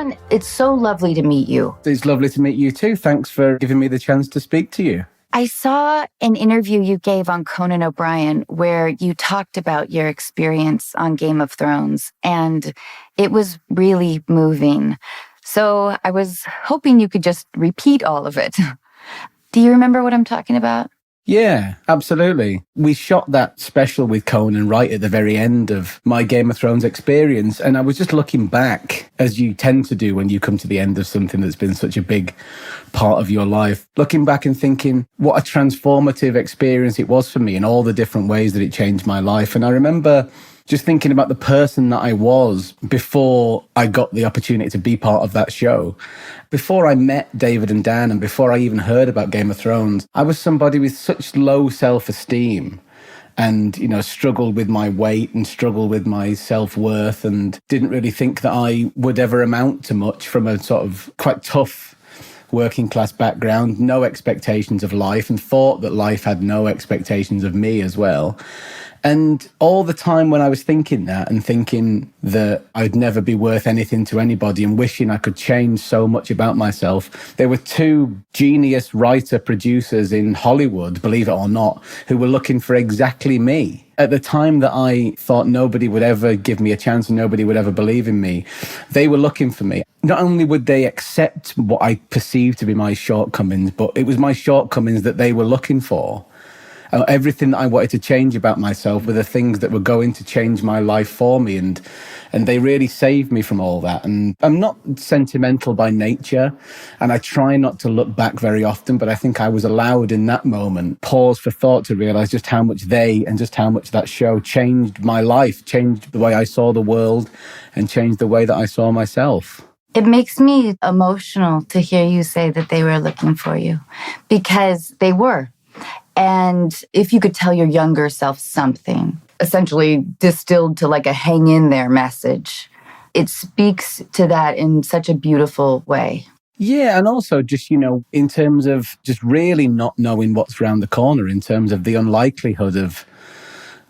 Sean, it's so lovely to meet you. It's lovely to meet you too. Thanks for giving me the chance to speak to you. I saw an interview you gave on Conan O'Brien where you talked about your experience on Game of Thrones, and it was really moving. So I was hoping you could just repeat all of it. Do you remember what I'm talking about? Yeah, absolutely. We shot that special with Conan right at the very end of my Game of Thrones experience. And I was just looking back, as you tend to do when you come to the end of something that's been such a big part of your life, looking back and thinking what a transformative experience it was for me in all the different ways that it changed my life. And I remember just thinking about the person that I was before I got the opportunity to be part of that show. Before I met David and Dan, and before I even heard about Game of Thrones, I was somebody with such low self-esteem and, struggled with my weight and struggled with my self-worth and didn't really think that I would ever amount to much from a sort of quite tough working class background, no expectations of life, and thought that life had no expectations of me as well. And all the time when I was thinking that and thinking that I'd never be worth anything to anybody and wishing I could change so much about myself, there were two genius writer-producers in Hollywood, believe it or not, who were looking for exactly me. At the time that I thought nobody would ever give me a chance and nobody would ever believe in me, they were looking for me. Not only would they accept what I perceived to be my shortcomings, but it was my shortcomings that they were looking for. Everything that I wanted to change about myself were the things that were going to change my life for me. And they really saved me from all that. And I'm not sentimental by nature, and I try not to look back very often, but I think I was allowed in that moment, pause for thought, to realize just how much they and just how much that show changed my life, changed the way I saw the world and changed the way that I saw myself. It makes me emotional to hear you say that they were looking for you, because they were. And if you could tell your younger self something, essentially distilled to like a hang in there message, it speaks to that in such a beautiful way. Yeah, and also just, in terms of just really not knowing what's around the corner, in terms of the unlikelihood of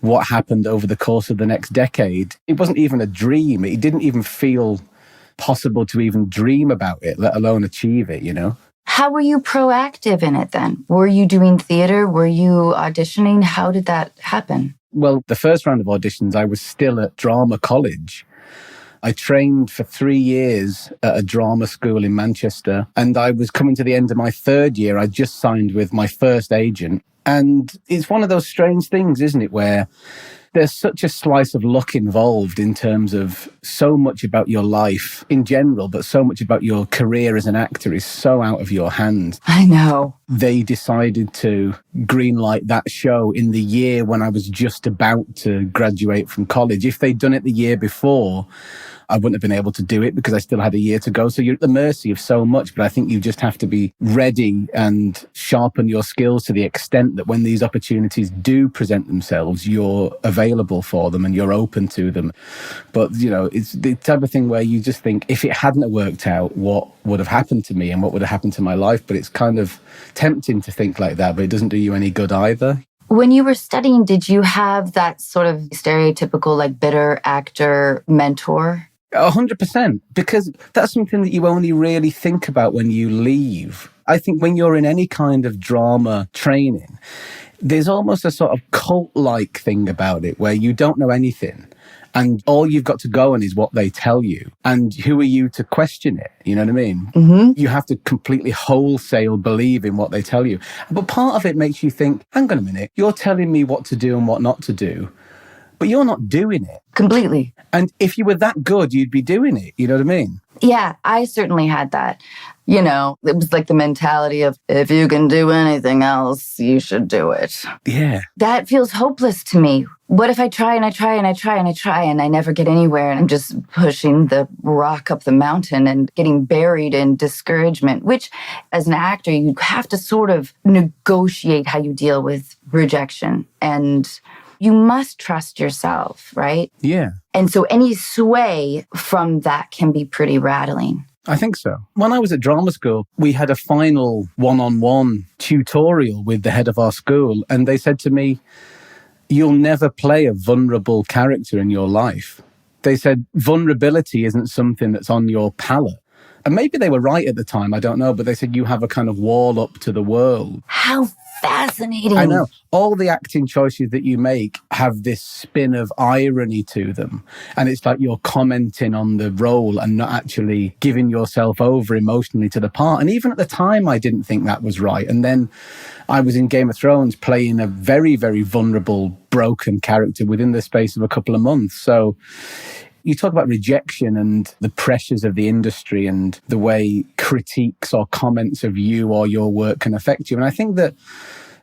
what happened over the course of the next decade. It wasn't even a dream. It didn't even feel possible to even dream about it, let alone achieve it, How were you proactive in it then? Were you doing theater? Were you auditioning? How did that happen? Well, the first round of auditions, I was still at drama college. I trained for 3 years at a drama school in Manchester, and I was coming to the end of my third year. I just signed with my first agent. And it's one of those strange things, isn't it, where there's such a slice of luck involved in terms of so much about your life in general, but so much about your career as an actor is so out of your hands. I know. They decided to greenlight that show in the year when I was just about to graduate from college. If they'd done it the year before, I wouldn't have been able to do it because I still had a year to go. So you're at the mercy of so much, but I think you just have to be ready and sharpen your skills to the extent that when these opportunities do present themselves, you're available for them and you're open to them. But, it's the type of thing where you just think, if it hadn't worked out, what would have happened to me and what would have happened to my life? But it's kind of tempting to think like that, but it doesn't do you any good either. When you were studying, did you have that sort of stereotypical, bitter actor mentor? 100%, because that's something that you only really think about when you leave. I think when you're in any kind of drama training, there's almost a sort of cult-like thing about it where you don't know anything. And all you've got to go on is what they tell you. And who are you to question it? You know what I mean? Mm-hmm. You have to completely wholesale believe in what they tell you. But part of it makes you think, hang on a minute, you're telling me what to do and what not to do, but you're not doing it. Completely. And if you were that good, you'd be doing it. You know what I mean? Yeah, I certainly had that. It was like the mentality of, if you can do anything else, you should do it. Yeah. That feels hopeless to me. What if I try and I try and I try and I try and I never get anywhere and I'm just pushing the rock up the mountain and getting buried in discouragement, which as an actor, you have to sort of negotiate how you deal with rejection. And you must trust yourself, right? Yeah. And so any sway from that can be pretty rattling. I think so. When I was at drama school, we had a final one-on-one tutorial with the head of our school, and they said to me, you'll never play a vulnerable character in your life. They said, vulnerability isn't something that's on your palette. And maybe they were right at the time, I don't know, but they said you have a kind of wall up to the world. How fascinating. I know. All the acting choices that you make have this spin of irony to them. And it's like you're commenting on the role and not actually giving yourself over emotionally to the part. And even at the time, I didn't think that was right. And then I was in Game of Thrones playing a very, very vulnerable, broken character within the space of a couple of months. So you talk about rejection and the pressures of the industry and the way critiques or comments of you or your work can affect you. And I think that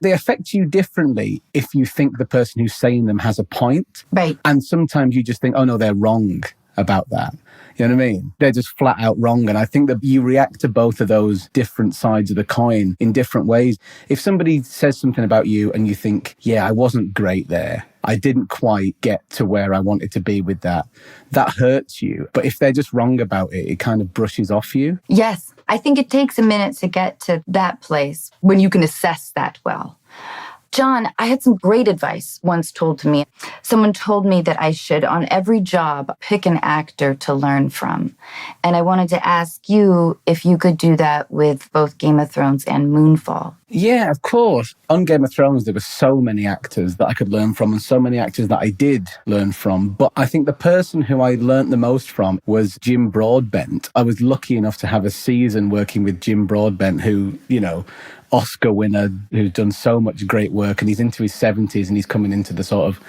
they affect you differently if you think the person who's saying them has a point. Right. And sometimes you just think, oh no, they're wrong about that. You know what I mean? They're just flat out wrong. And I think that you react to both of those different sides of the coin in different ways. If somebody says something about you and you think, yeah, I wasn't great there, I didn't quite get to where I wanted to be with that, that hurts you. But if they're just wrong about it, it kind of brushes off you. Yes. I think it takes a minute to get to that place when you can assess that well. John, I had some great advice once told to me. Someone told me that I should, on every job, pick an actor to learn from. And I wanted to ask you if you could do that with both Game of Thrones and Moonfall. Yeah, of course. On Game of Thrones, there were so many actors that I could learn from and so many actors that I did learn from. But I think the person who I learned the most from was Jim Broadbent. I was lucky enough to have a season working with Jim Broadbent, who, you know, Oscar winner, who's done so much great work, and he's into his 70s and he's coming into the sort of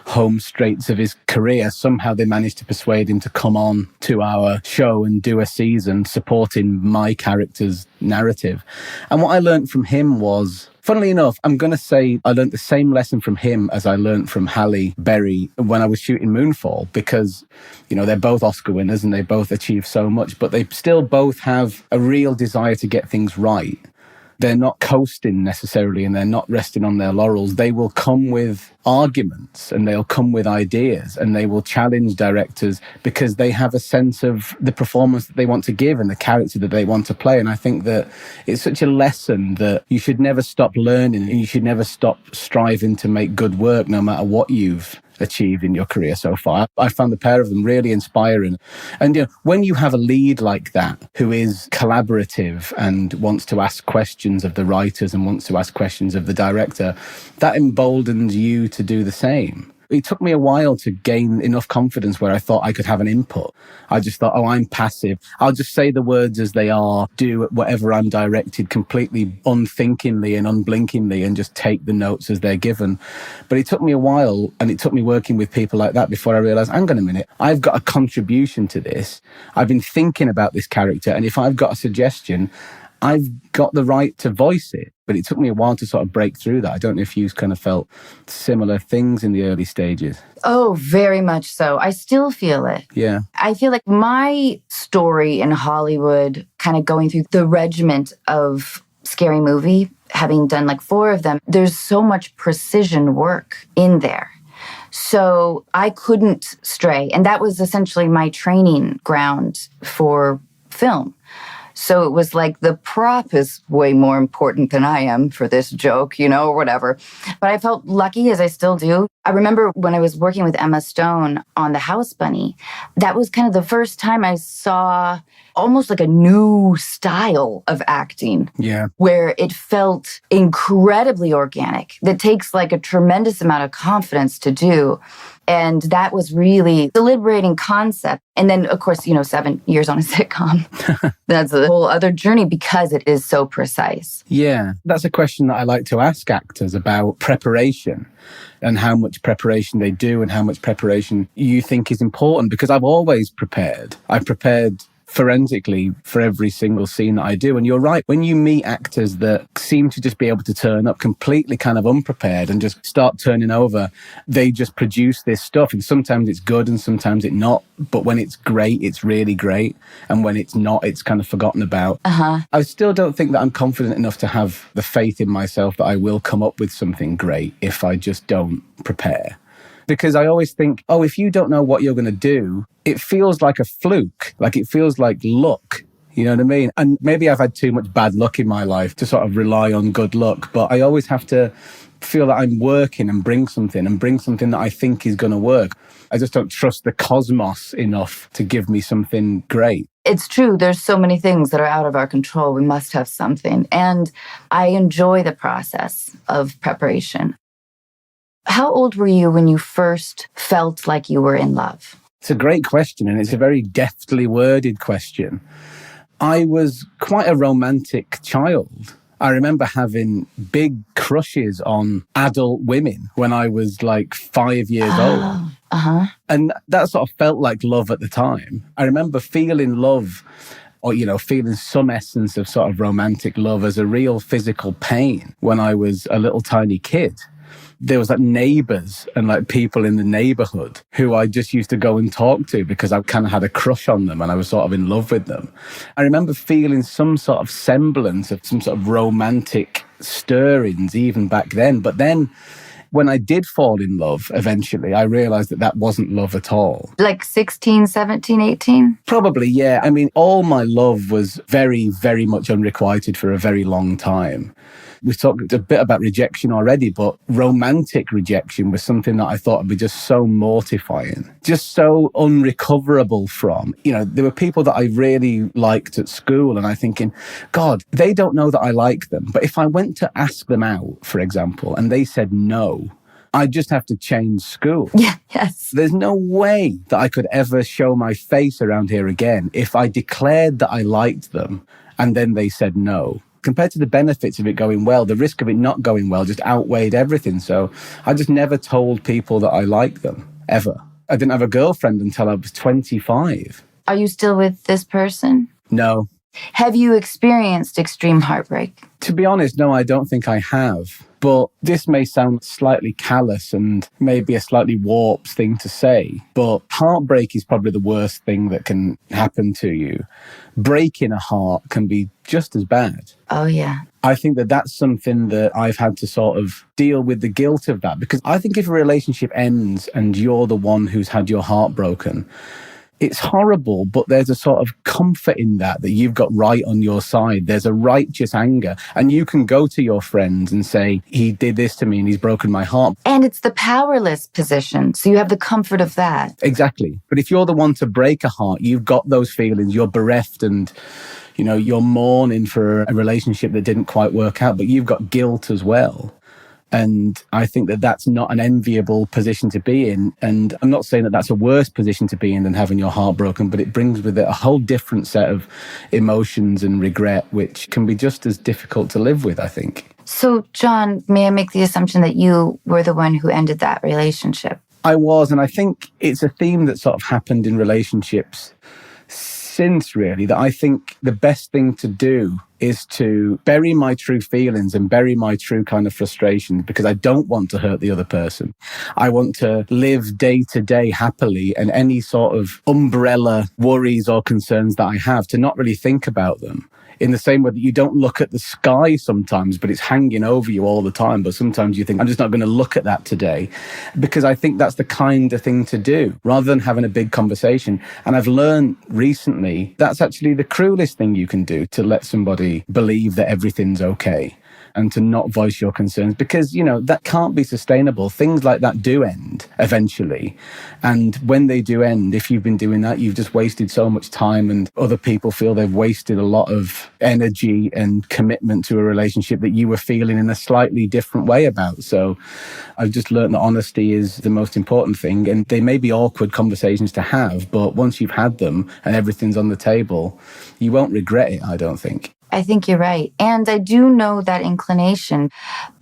home straits of his career. Somehow they managed to persuade him to come on to our show and do a season supporting my character's narrative. And what I learned from him was, funnily enough, I'm going to say I learned the same lesson from him as I learned from Halle Berry when I was shooting Moonfall, because, you know, they're both Oscar winners and they both achieved so much, but they still both have a real desire to get things right. They're not coasting necessarily and they're not resting on their laurels. They will come with arguments and they'll come with ideas and they will challenge directors because they have a sense of the performance that they want to give and the character that they want to play. And I think that it's such a lesson that you should never stop learning and you should never stop striving to make good work no matter what you've achieved in your career so far. I found the pair of them really inspiring. And you know, when you have a lead like that who is collaborative and wants to ask questions of the writers and wants to ask questions of the director, that emboldens you to do the same. It took me a while to gain enough confidence where I thought I could have an input. I just thought, oh, I'm passive. I'll just say the words as they are, do whatever I'm directed completely unthinkingly and unblinkingly and just take the notes as they're given. But it took me a while, and it took me working with people like that before I realized, hang on a minute, I've got a contribution to this. I've been thinking about this character, and if I've got a suggestion, I've got the right to voice it. But it took me a while to sort of break through that. I don't know if you kind of felt similar things in the early stages. Oh, very much so. I still feel it. Yeah. I feel like my story in Hollywood, kind of going through the regiment of Scary Movie, having done like 4 of them, there's so much precision work in there. So I couldn't stray. And that was essentially my training ground for film. So it was like the prop is way more important than I am for this joke, you know, or whatever. But I felt lucky, as I still do. I remember when I was working with Emma Stone on The House Bunny, that was kind of the first time I saw almost like a new style of acting. Yeah. Where it felt incredibly organic. That takes like a tremendous amount of confidence to do. And that was really the liberating concept. And then, of course, you know, 7 years on a sitcom. That's a whole other journey because it is so precise. Yeah. That's a question that I like to ask actors about preparation and how much preparation they do and how much preparation you think is important. Because I've always prepared. I've prepared forensically for every single scene that I do. And you're right, when you meet actors that seem to just be able to turn up completely kind of unprepared and just start turning over, they just produce this stuff. And sometimes it's good and sometimes it's not. But when it's great, it's really great. And when it's not, it's kind of forgotten about. I still don't think that I'm confident enough to have the faith in myself that I will come up with something great if I just don't prepare. Because I always think, oh, if you don't know what you're going to do, it feels like a fluke. Like it feels like luck. You know what I mean? And maybe I've had too much bad luck in my life to sort of rely on good luck, but I always have to feel that I'm working and bring something that I think is going to work. I just don't trust the cosmos enough to give me something great. It's true. There's so many things that are out of our control. We must have something. And I enjoy the process of preparation. How old were you when you first felt like you were in love? It's a great question, and it's a very deftly worded question. I was quite a romantic child. I remember having big crushes on adult women when I was like 5 years old. And that sort of felt like love at the time. I remember feeling love, or, feeling some essence of sort of romantic love as a real physical pain when I was a little tiny kid. There was like neighbors and like people in the neighborhood who I just used to go and talk to because I kind of had a crush on them and I was sort of in love with them. I remember feeling some sort of semblance of some sort of romantic stirrings even back then. But then when I did fall in love, eventually, I realized that that wasn't love at all. Like 16, 17, 18? Probably, yeah. I mean, all my love was very, very much unrequited for a very long time. We talked a bit about rejection already, but romantic rejection was something that I thought would be just so mortifying, just so unrecoverable from. There were people that I really liked at school, and I'm thinking, God, they don't know that I like them. But if I went to ask them out, for example, and they said no, I just have to change school. Yeah, yes. There's no way that I could ever show my face around here again if I declared that I liked them and then they said no. Compared to the benefits of it going well, the risk of it not going well just outweighed everything. So I just never told people that I liked them, ever. I didn't have a girlfriend until I was 25. Are you still with this person? No. Have you experienced extreme heartbreak? To be honest, no, I don't think I have. But this may sound slightly callous and maybe a slightly warped thing to say, but heartbreak is probably the worst thing that can happen to you. Breaking a heart can be just as bad. Oh, yeah. I think that that's something that I've had to sort of deal with the guilt of that, because I think if a relationship ends and you're the one who's had your heart broken, it's horrible, but there's a sort of comfort in that you've got right on your side. There's a righteous anger. And you can go to your friends and say, he did this to me and he's broken my heart. And it's the powerless position. So you have the comfort of that. Exactly. But if you're the one to break a heart, you've got those feelings. You're bereft and, you're mourning for a relationship that didn't quite work out, but you've got guilt as well. And I think that that's not an enviable position to be in. And I'm not saying that that's a worse position to be in than having your heart broken, but it brings with it a whole different set of emotions and regret, which can be just as difficult to live with, I think. So, John, may I make the assumption that you were the one who ended that relationship? I was, and I think it's a theme that sort of happened in relationships since, really, that I think the best thing to do is to bury my true feelings and bury my true kind of frustrations, because I don't want to hurt the other person. I want to live day to day happily, and any sort of umbrella worries or concerns that I have, to not really think about them. In the same way that you don't look at the sky sometimes, but it's hanging over you all the time. But sometimes you think, I'm just not going to look at that today. Because I think that's the kind of thing to do, rather than having a big conversation. And I've learned recently that's actually the cruelest thing you can do, to let somebody believe that everything's okay and to not voice your concerns, because, that can't be sustainable. Things like that do end eventually. And when they do end, if you've been doing that, you've just wasted so much time, and other people feel they've wasted a lot of energy and commitment to a relationship that you were feeling in a slightly different way about. So I've just learned that honesty is the most important thing. And they may be awkward conversations to have, but once you've had them and everything's on the table, you won't regret it, I don't think. I think you're right. And I do know that inclination,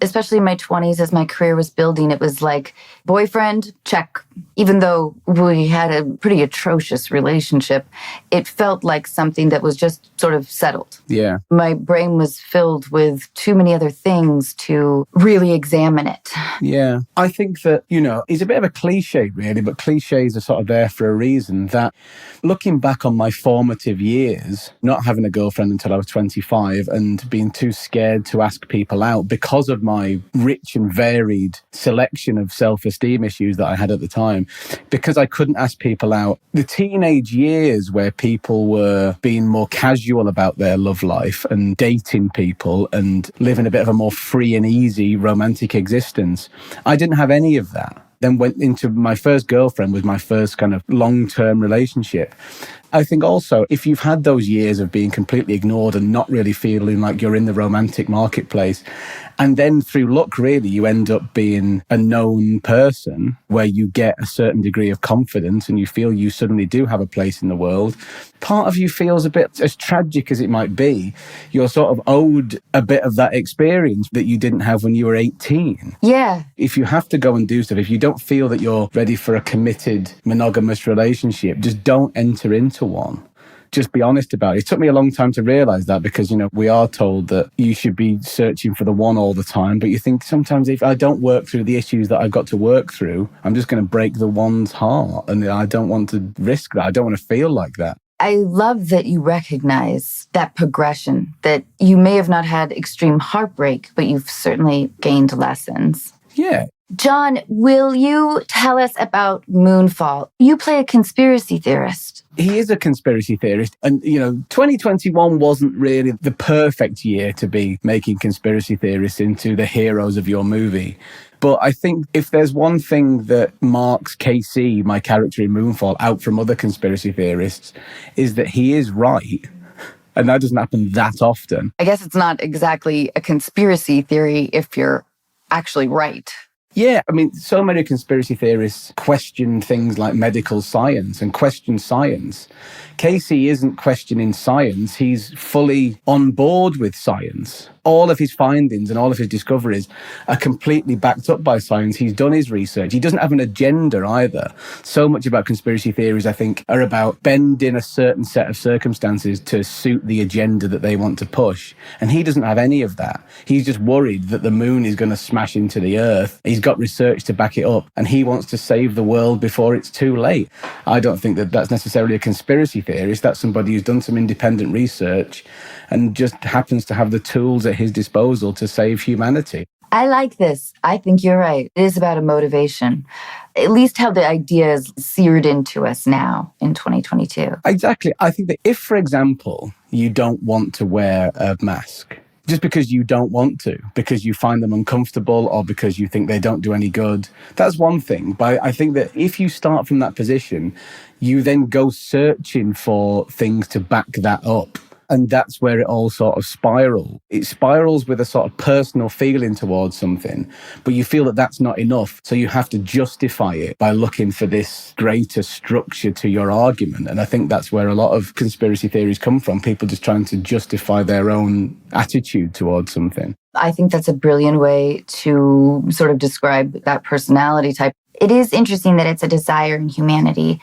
especially in my 20s as my career was building. It was like, boyfriend, check. Even though we had a pretty atrocious relationship, it felt like something that was just sort of settled. Yeah. My brain was filled with too many other things to really examine it. Yeah. I think that, it's a bit of a cliche, really, but cliches are sort of there for a reason. That looking back on my formative years, not having a girlfriend until I was 25, 35 and being too scared to ask people out because of my rich and varied selection of self-esteem issues that I had at the time. Because I couldn't ask people out, the teenage years where people were being more casual about their love life and dating people and living a bit of a more free and easy romantic existence, I didn't have any of that. Then went into my first girlfriend, was my first kind of long-term relationship. I think also, if you've had those years of being completely ignored and not really feeling like you're in the romantic marketplace, and then through luck, really, you end up being a known person where you get a certain degree of confidence and you feel you suddenly do have a place in the world, part of you feels a bit, as tragic as it might be, you're sort of owed a bit of that experience that you didn't have when you were 18. Yeah. If you have to go and do stuff, if you don't feel that you're ready for a committed monogamous relationship, just don't enter into one. Just be honest about it. It took me a long time to realize that because, we are told that you should be searching for the one all the time. But you think sometimes if I don't work through the issues that I've got to work through, I'm just going to break the one's heart. And I don't want to risk that. I don't want to feel like that. I love that you recognize that progression, that you may have not had extreme heartbreak, but you've certainly gained lessons. Yeah. John, will you tell us about Moonfall? You play a conspiracy theorist. He is a conspiracy theorist. And, 2021 wasn't really the perfect year to be making conspiracy theorists into the heroes of your movie. But I think if there's one thing that marks KC, my character in Moonfall, out from other conspiracy theorists, is that he is right. And that doesn't happen that often. I guess it's not exactly a conspiracy theory if you're actually right. Yeah, so many conspiracy theorists question things like medical science and question science. Casey isn't questioning science. He's fully on board with science. All of his findings and all of his discoveries are completely backed up by science. He's done his research. He doesn't have an agenda either. So much about conspiracy theories, I think, are about bending a certain set of circumstances to suit the agenda that they want to push. And he doesn't have any of that. He's just worried that the moon is going to smash into the earth. He's got research to back it up, and he wants to save the world before it's too late. I don't think that that's necessarily a conspiracy theorist. That's somebody who's done some independent research and just happens to have the tools at his disposal to save humanity. I like this. I think you're right. It is about a motivation. At least how the idea is seared into us now in 2022. Exactly. I think that if, for example, you don't want to wear a mask, just because you don't want to, because you find them uncomfortable or because you think they don't do any good, that's one thing. But I think that if you start from that position, you then go searching for things to back that up. And that's where it all sort of spirals. It spirals with a sort of personal feeling towards something, but you feel that that's not enough. So you have to justify it by looking for this greater structure to your argument. And I think that's where a lot of conspiracy theories come from, people just trying to justify their own attitude towards something. I think that's a brilliant way to sort of describe that personality type. It is interesting that it's a desire in humanity.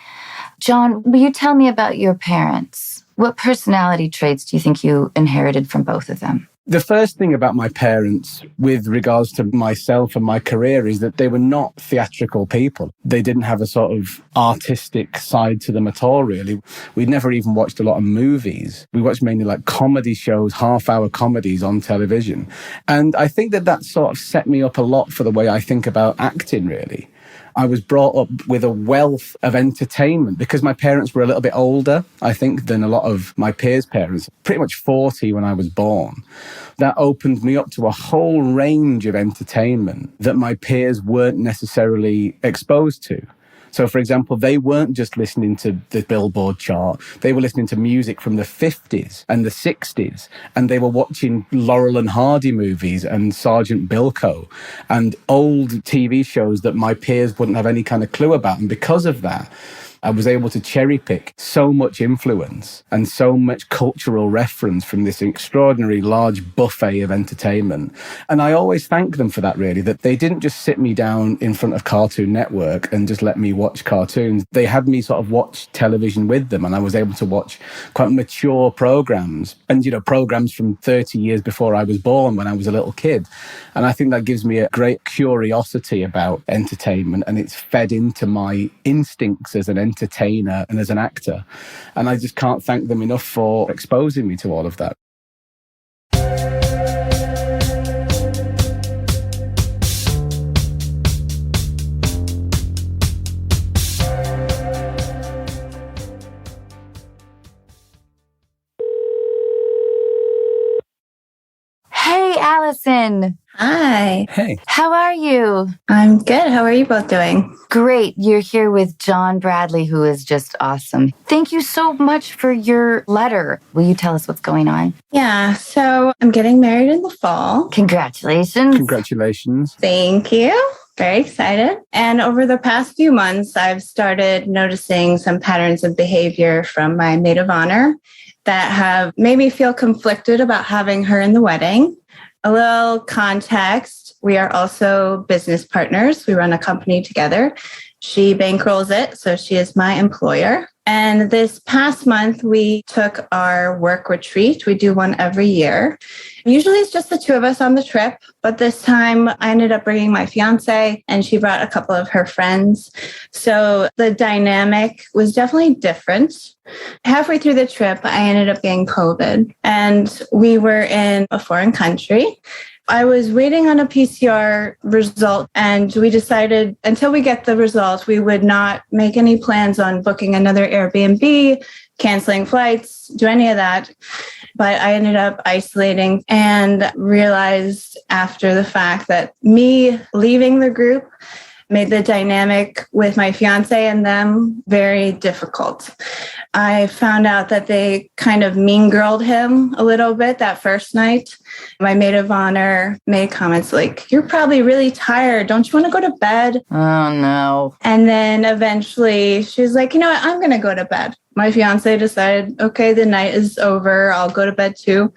John, will you tell me about your parents? What personality traits do you think you inherited from both of them? The first thing about my parents with regards to myself and my career is that they were not theatrical people. They didn't have a sort of artistic side to them at all, really. We'd never even watched a lot of movies. We watched mainly like comedy shows, half-hour comedies on television. And I think that that sort of set me up a lot for the way I think about acting, really. I was brought up with a wealth of entertainment because my parents were a little bit older, I think, than a lot of my peers' parents, pretty much 40 when I was born. That opened me up to a whole range of entertainment that my peers weren't necessarily exposed to. So, for example, they weren't just listening to the Billboard chart. They were listening to music from the 50s and the 60s. And they were watching Laurel and Hardy movies and Sergeant Bilko and old TV shows that my peers wouldn't have any kind of clue about. And because of that, I was able to cherry pick so much influence and so much cultural reference from this extraordinary large buffet of entertainment. And I always thank them for that, really, that they didn't just sit me down in front of Cartoon Network and just let me watch cartoons. They had me sort of watch television with them, and I was able to watch quite mature programs and, programs from 30 years before I was born when I was a little kid. And I think that gives me a great curiosity about entertainment, and it's fed into my instincts as an entertainer and as an actor. And I just can't thank them enough for exposing me to all of that. Allison. Hi. Hey. How are you? I'm good. How are you both doing? Great. You're here with John Bradley, who is just awesome. Thank you so much for your letter. Will you tell us what's going on? Yeah, so I'm getting married in the fall. Congratulations. Congratulations. Thank you. Very excited. And over the past few months, I've started noticing some patterns of behavior from my maid of honor that have made me feel conflicted about having her in the wedding. A little context, we are also business partners. We run a company together. She bankrolls it, so she is my employer. And this past month, we took our work retreat. We do one every year. Usually it's just the two of us on the trip, but this time I ended up bringing my fiance and she brought a couple of her friends. So the dynamic was definitely different. Halfway through the trip, I ended up getting COVID and we were in a foreign country. I was waiting on a PCR result and we decided until we get the result, we would not make any plans on booking another Airbnb, canceling flights, do any of that. But I ended up isolating and realized after the fact that me leaving the group made the dynamic with my fiance and them very difficult. I found out that they kind of mean girled him a little bit that first night. My maid of honor made comments like, "You're probably really tired. Don't you want to go to bed?" Oh, no. And then eventually she was like, "You know what? I'm going to go to bed." My fiance decided, okay, the night is over. I'll go to bed too.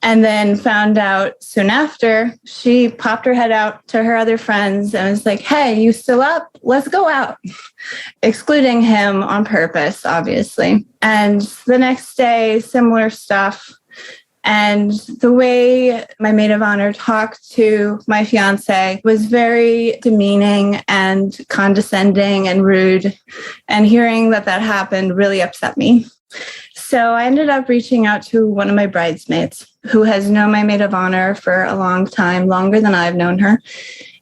And then found out soon after, she popped her head out to her other friends and was like, "Hey, you still up? Let's go out." Excluding him on purpose, obviously. And the next day, similar stuff. And the way my maid of honor talked to my fiance was very demeaning and condescending and rude. And hearing that happened really upset me. So I ended up reaching out to one of my bridesmaids who has known my maid of honor for a long time, longer than I've known her,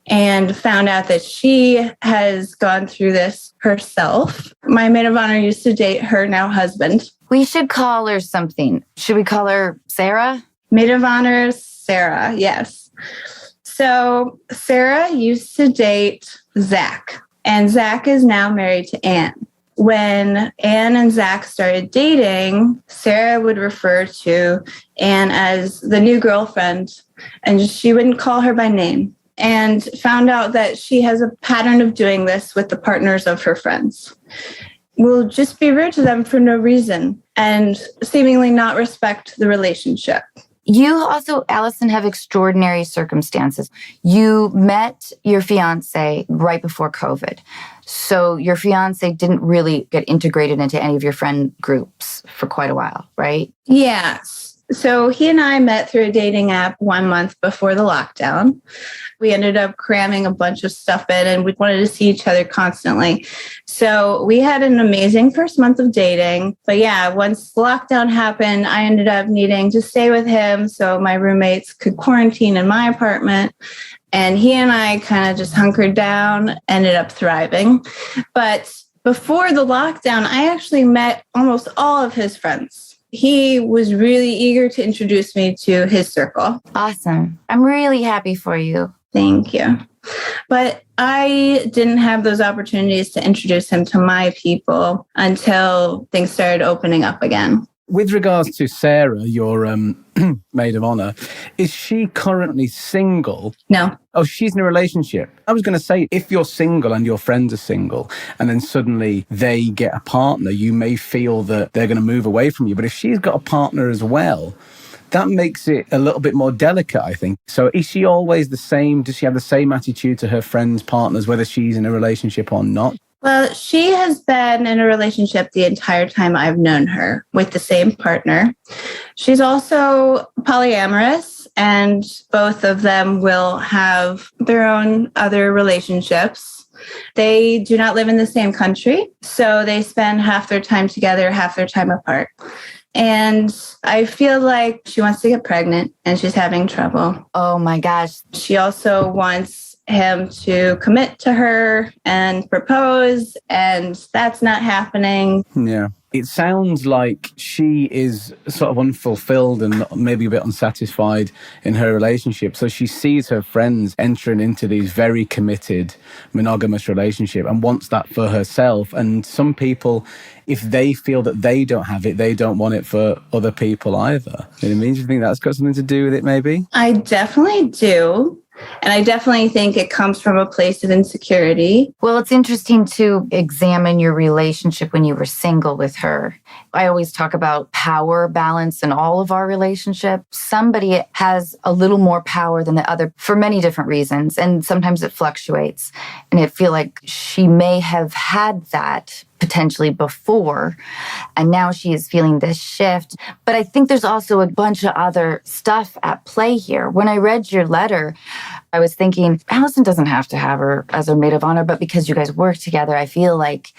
and found out that she has gone through this herself. My maid of honor used to date her now husband. We should call her something. Should we call her Sarah? Maid of honor, Sarah, yes. So Sarah used to date Zach, and Zach is now married to Anne. When Anne and Zach started dating, Sarah would refer to Anne as the new girlfriend, and she wouldn't call her by name, and found out that she has a pattern of doing this with the partners of her friends. Will just be rude to them for no reason and seemingly not respect the relationship. You also, Allison, have extraordinary circumstances. You met your fiance right before COVID. So your fiance didn't really get integrated into any of your friend groups for quite a while, right? Yes. So he and I met through a dating app 1 month before the lockdown. We ended up cramming a bunch of stuff in and we wanted to see each other constantly. So we had an amazing first month of dating. But yeah, once the lockdown happened, I ended up needing to stay with him so my roommates could quarantine in my apartment. And he and I kind of just hunkered down, ended up thriving. But before the lockdown, I actually met almost all of his friends. He was really eager to introduce me to his circle. Awesome. I'm really happy for you. Thank you. But I didn't have those opportunities to introduce him to my people until things started opening up again. With regards to Sarah, your maid of honor, is she currently single? No. Oh, she's in a relationship. I was going to say, if you're single and your friends are single and then suddenly they get a partner, you may feel that they're going to move away from you. But if she's got a partner as well, that makes it a little bit more delicate, I think. So is she always the same? Does she have the same attitude to her friends' partners, whether she's in a relationship or not? Well, she has been in a relationship the entire time I've known her with the same partner. She's also polyamorous, and both of them will have their own other relationships. They do not live in the same country, so they spend half their time together, half their time apart. And I feel like she wants to get pregnant and she's having trouble. Oh my gosh. She also wants him to commit to her and propose, and that's not happening. Yeah. It sounds like she is sort of unfulfilled and maybe a bit unsatisfied in her relationship. So she sees her friends entering into these very committed monogamous relationship and wants that for herself. And some people, if they feel that they don't have it, they don't want it for other people either. You know what I mean? Do you think that's got something to do with it, maybe? I definitely do. And I definitely think it comes from a place of insecurity. Well, it's interesting to examine your relationship when you were single with her. I always talk about power balance in all of our relationships. Somebody has a little more power than the other for many different reasons, and sometimes it fluctuates. And I feel like she may have had that potentially before, and now she is feeling this shift. But I think there's also a bunch of other stuff at play here. When I read your letter, I was thinking, Allison doesn't have to have her as her maid of honor, but because you guys work together, I feel like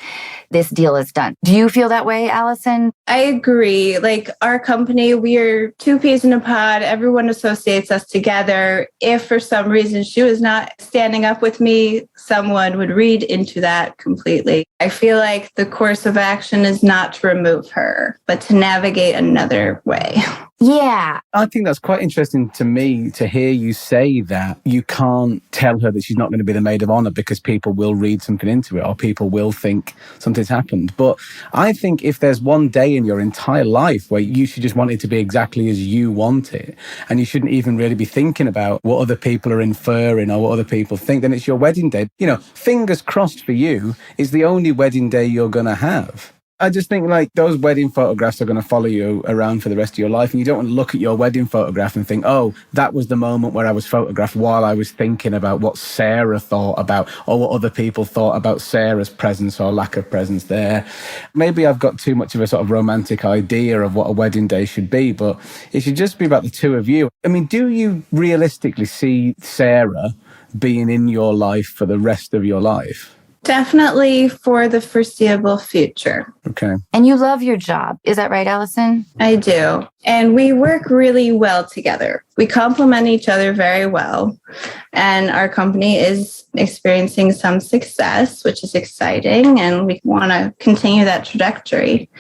this deal is done. Do you feel that way, Allison? I agree. Like our company, we are two peas in a pod. Everyone associates us together. If for some reason she was not standing up with me, someone would read into that completely. I feel like the course of action is not to remove her, but to navigate another way. Yeah. I think that's quite interesting to me to hear you say that you can't tell her that she's not going to be the maid of honor because people will read something into it or people will think something's happened. But I think if there's one day in your entire life where you should just want it to be exactly as you want it, and you shouldn't even really be thinking about what other people are inferring or what other people think, then it's your wedding day. You know, fingers crossed for you, it's the only wedding day you're going to have. I just think like those wedding photographs are going to follow you around for the rest of your life. And you don't want to look at your wedding photograph and think, oh, that was the moment where I was photographed while I was thinking about what Sarah thought about or what other people thought about Sarah's presence or lack of presence there. Maybe I've got too much of a sort of romantic idea of what a wedding day should be, but it should just be about the two of you. I mean, do you realistically see Sarah being in your life for the rest of your life? Definitely for the foreseeable future. Okay. And you love your job. Is that right, Allison? I do. And we work really well together. We complement each other very well. And our company is experiencing some success, which is exciting. And we want to continue that trajectory.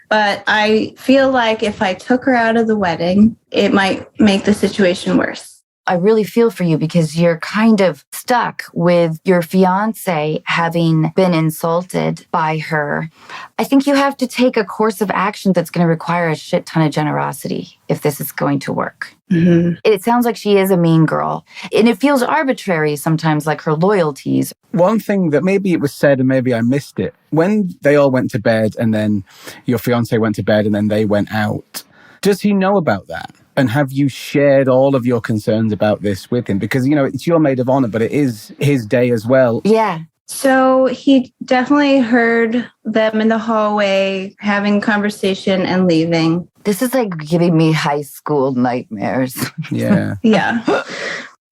But I feel like if I took her out of the wedding, it might make the situation worse. I really feel for you because you're kind of stuck with your fiance having been insulted by her. I think you have to take a course of action that's going to require a shit ton of generosity if this is going to work. Mm-hmm. It sounds like she is a mean girl, and it feels arbitrary sometimes, like her loyalties. One thing that maybe it was said and maybe I missed it, when they all went to bed and then your fiance went to bed and then they went out, does he know about that? And have you shared all of your concerns about this with him? Because, you know, it's your maid of honor, but it is his day as well. Yeah. So he definitely heard them in the hallway having conversation and leaving. This is like giving me high school nightmares. Yeah. Yeah.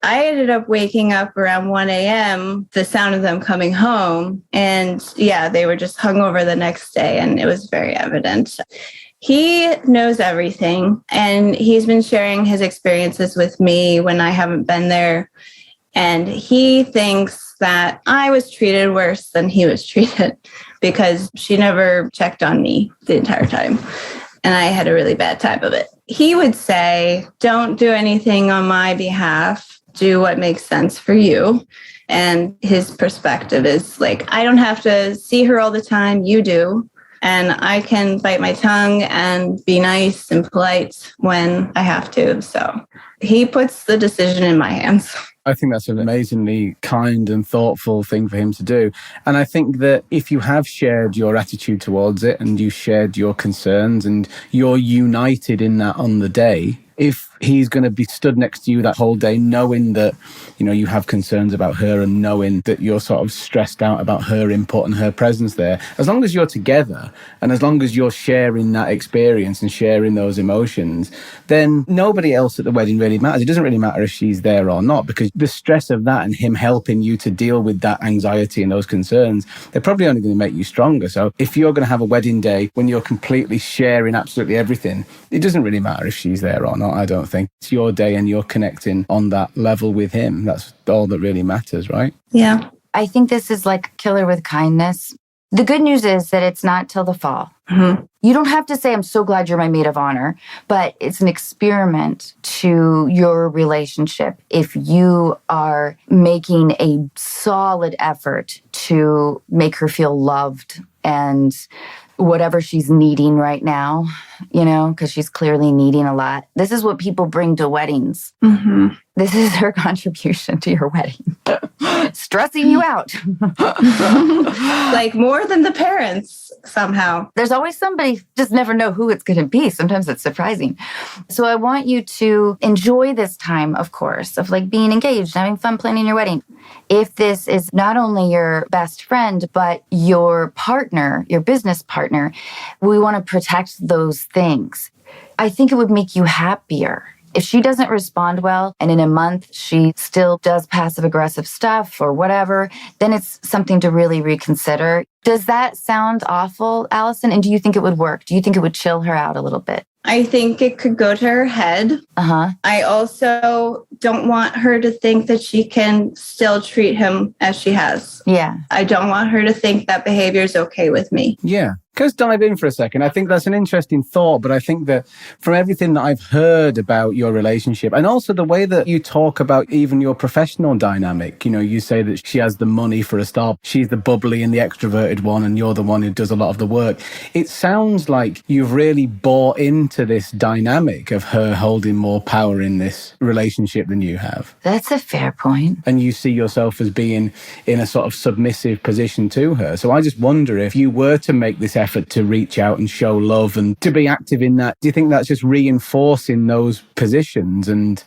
I ended up waking up around 1 a.m., the sound of them coming home. And yeah, they were just hungover the next day. And it was very evident. He knows everything, and he's been sharing his experiences with me when I haven't been there. And he thinks that I was treated worse than he was treated because she never checked on me the entire time. And I had a really bad time of it. He would say, don't do anything on my behalf. Do what makes sense for you. And his perspective is like, I don't have to see her all the time. You do. And I can bite my tongue and be nice and polite when I have to. So he puts the decision in my hands. I think that's an amazingly kind and thoughtful thing for him to do. And I think that if you have shared your attitude towards it and you shared your concerns and you're united in that on the day, if he's going to be stood next to you that whole day knowing that, you know, you have concerns about her and knowing that you're sort of stressed out about her input and her presence there, as long as you're together and as long as you're sharing that experience and sharing those emotions, then nobody else at the wedding really matters. It doesn't really matter if she's there or not, because the stress of that and him helping you to deal with that anxiety and those concerns, they're probably only going to make you stronger. So if you're going to have a wedding day when you're completely sharing absolutely everything, it doesn't really matter if she's there or not, I don't think. It's your day and you're connecting on that level with him. That's all that really matters, right? Yeah. I think this is like kill her with kindness. The good news is that it's not till the fall. Mhm. You don't have to say, I'm so glad you're my maid of honor, but it's an experiment to your relationship. If you are making a solid effort to make her feel loved and whatever she's needing right now, because she's clearly needing a lot. This is what people bring to weddings. Mhm. This is her contribution to your wedding. Stressing you out. Like more than the parents somehow. There's always somebody, just never know who it's going to be. Sometimes it's surprising. So I want you to enjoy this time, of course, of like being engaged, having fun planning your wedding. If this is not only your best friend, but your partner, your business partner, we want to protect those things. I think it would make you happier. If she doesn't respond well and in a month she still does passive aggressive stuff or whatever, then it's something to really reconsider. Does that sound awful, Allison? And do you think it would work? Do you think it would chill her out a little bit? I think it could go to her head. Uh-huh. I also don't want her to think that she can still treat him as she has. Yeah. I don't want her to think that behavior is okay with me. Yeah. Let's dive in for a second. I think that's an interesting thought, but I think that from everything that I've heard about your relationship and also the way that you talk about even your professional dynamic, you say that she has the money for a start. She's the bubbly and the extroverted one, and you're the one who does a lot of the work. It sounds like you've really bought into this dynamic of her holding more power in this relationship than you have. That's a fair point. And you see yourself as being in a sort of submissive position to her. So I just wonder if you were to make this effort to reach out and show love and to be active in that, do you think that's just reinforcing those positions and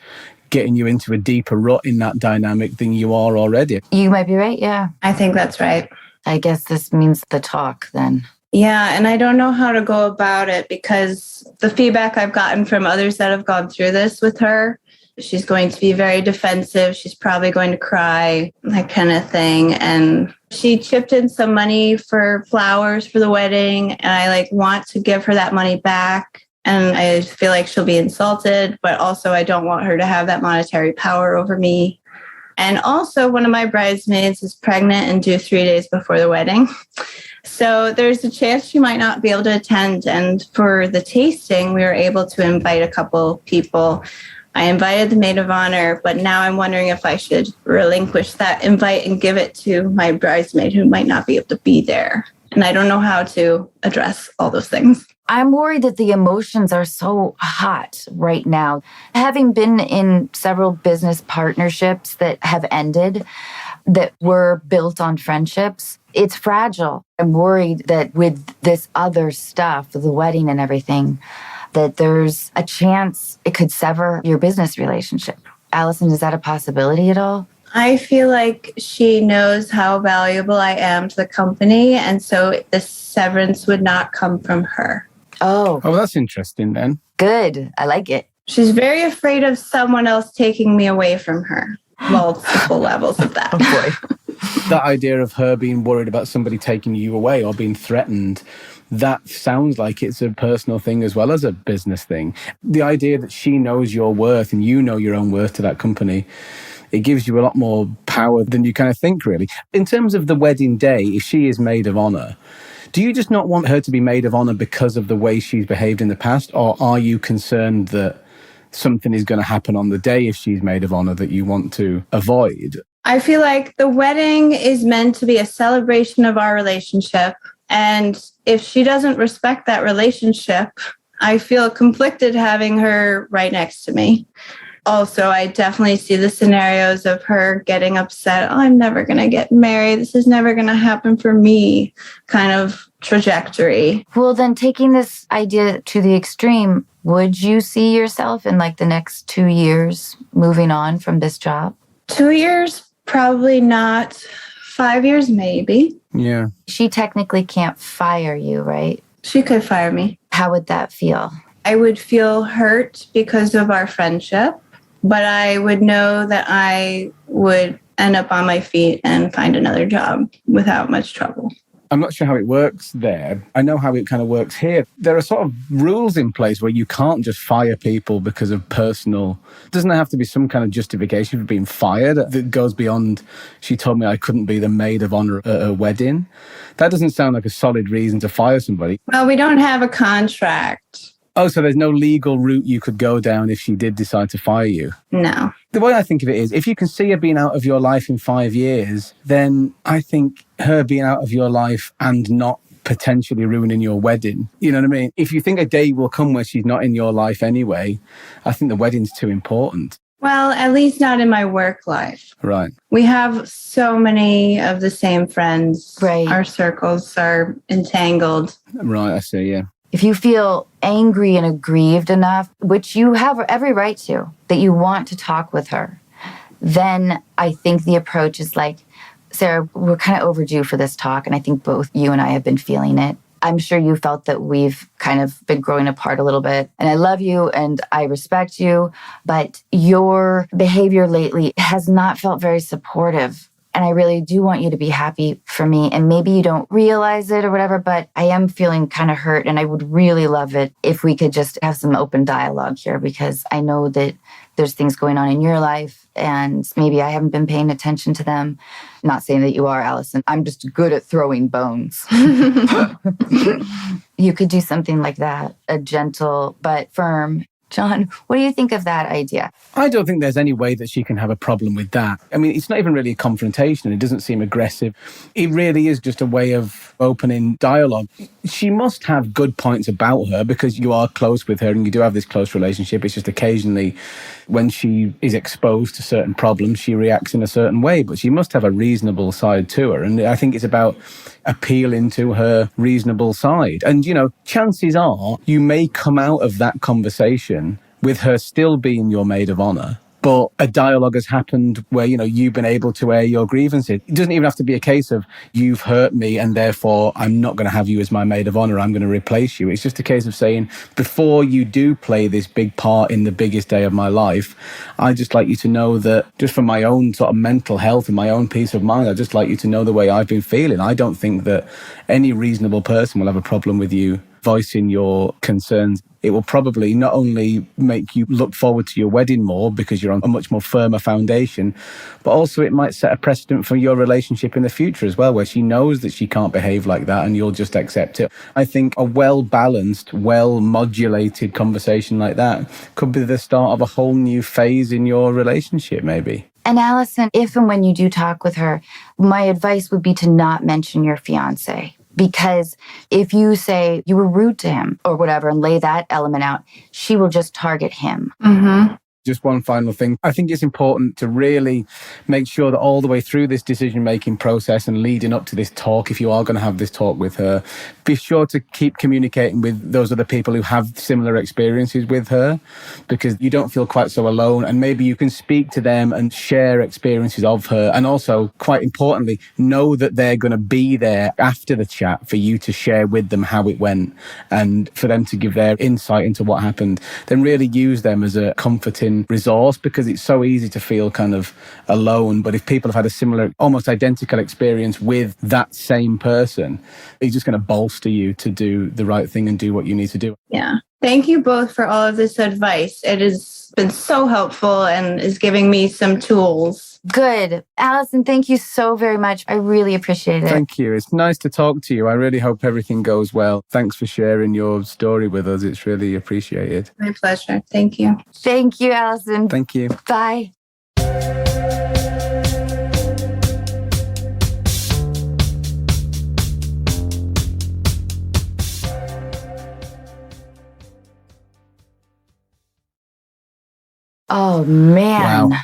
getting you into a deeper rut in that dynamic than you are already? You might be right, yeah. I think that's right. I guess this means the talk then. Yeah, and I don't know how to go about it because the feedback I've gotten from others that have gone through this with her, she's going to be very defensive. She's probably going to cry, that kind of thing. And she chipped in some money for flowers for the wedding. And I want to give her that money back. And I feel like she'll be insulted, but also I don't want her to have that monetary power over me. And also one of my bridesmaids is pregnant and due 3 days before the wedding. So there's a chance she might not be able to attend. And for the tasting, we were able to invite a couple people. I invited the maid of honor, but now I'm wondering if I should relinquish that invite and give it to my bridesmaid who might not be able to be there. And I don't know how to address all those things. I'm worried that the emotions are so hot right now. Having been in several business partnerships that have ended, that were built on friendships, it's fragile. I'm worried that with this other stuff, the wedding and everything, that there's a chance it could sever your business relationship. Allison, is that a possibility at all? I feel like she knows how valuable I am to the company, and so the severance would not come from her. Oh, that's interesting then. Good. I like it. She's very afraid of someone else taking me away from her. Multiple levels of that. Oh, boy. That idea of her being worried about somebody taking you away or being threatened, that sounds like it's a personal thing as well as a business thing. The idea that she knows your worth and you know your own worth to that company, it gives you a lot more power than you kind of think, really. In terms of the wedding day, if she is maid of honor, do you just not want her to be maid of honor because of the way she's behaved in the past? Or are you concerned that something is going to happen on the day if she's maid of honor that you want to avoid? I feel like the wedding is meant to be a celebration of our relationship. And if she doesn't respect that relationship, I feel conflicted having her right next to me. Also, I definitely see the scenarios of her getting upset. Oh, I'm never going to get married. This is never going to happen for me kind of trajectory. Well, then taking this idea to the extreme, would you see yourself in the next 2 years moving on from this job? 2 years? Probably not. 5 years, maybe. Yeah. She technically can't fire you, right? She could fire me. How would that feel? I would feel hurt because of our friendship, but I would know that I would end up on my feet and find another job without much trouble. I'm not sure how it works there. I know how it kind of works here. There are sort of rules in place where you can't just fire people because of personal... Doesn't there have to be some kind of justification for being fired that goes beyond, she told me I couldn't be the maid of honor at a wedding? That doesn't sound like a solid reason to fire somebody. Well, we don't have a contract. Oh, so there's no legal route you could go down if she did decide to fire you? No. The way I think of it is, if you can see her being out of your life in 5 years, then I think her being out of your life and not potentially ruining your wedding, you know what I mean? If you think a day will come where she's not in your life anyway, I think the wedding's too important. Well, at least not in my work life. Right. We have so many of the same friends. Right. Our circles are entangled. Right, I see, yeah. If you feel angry and aggrieved enough, which you have every right to, that you want to talk with her, then I think the approach is like, Sarah, we're kind of overdue for this talk, and I think both you and I have been feeling it. I'm sure you felt that we've kind of been growing apart a little bit, and I love you and I respect you, but your behavior lately has not felt very supportive. And I really do want you to be happy for me. And maybe you don't realize it or whatever, but I am feeling kind of hurt. And I would really love it if we could just have some open dialogue here, because I know that there's things going on in your life and maybe I haven't been paying attention to them. Not saying that you are, Allison. I'm just good at throwing bones. You could do something like that, a gentle but firm. John, what do you think of that idea? I don't think there's any way that she can have a problem with that. I mean, it's not even really a confrontation. It doesn't seem aggressive. It really is just a way of opening dialogue. She must have good points about her because you are close with her and you do have this close relationship. It's just occasionally when she is exposed to certain problems, she reacts in a certain way, but she must have a reasonable side to her. And I think it's about appealing to her reasonable side. And, you know, chances are you may come out of that conversation with her still being your maid of honor, but a dialogue has happened where, you know, you've been able to air your grievances. It doesn't even have to be a case of you've hurt me and therefore I'm not going to have you as my maid of honor. I'm going to replace you. It's just a case of saying, before you do play this big part in the biggest day of my life, I'd just like you to know that just for my own sort of mental health and my own peace of mind, I'd just like you to know the way I've been feeling. I don't think that any reasonable person will have a problem with you voicing your concerns. It will probably not only make you look forward to your wedding more because you're on a much more firmer foundation, but also it might set a precedent for your relationship in the future as well, where she knows that she can't behave like that and you'll just accept it. I think a well-balanced, well-modulated conversation like that could be the start of a whole new phase in your relationship, maybe. And Allison, if and when you do talk with her, my advice would be to not mention your fiancé. Because if you say you were rude to him or whatever and lay that element out, she will just target him. Mm-hmm. Just one final thing. I think it's important to really make sure that all the way through this decision-making process and leading up to this talk, if you are going to have this talk with her, be sure to keep communicating with those other people who have similar experiences with her, because you don't feel quite so alone. And maybe you can speak to them and share experiences of her. And also, quite importantly, know that they're going to be there after the chat for you to share with them how it went and for them to give their insight into what happened. Then really use them as a comforting resource, because it's so easy to feel kind of alone. But if people have had a similar, almost identical experience with that same person, it's just going to bolster you to do the right thing and do what you need to do. Yeah. Thank you both for all of this advice. It has been so helpful and is giving me some tools. Good. Allison, thank you so very much. I really appreciate it. Thank you. It's nice to talk to you. I really hope everything goes well. Thanks for sharing your story with us. It's really appreciated. My pleasure. Thank you. Thank you, Allison. Thank you. Bye. Oh, man. Wow.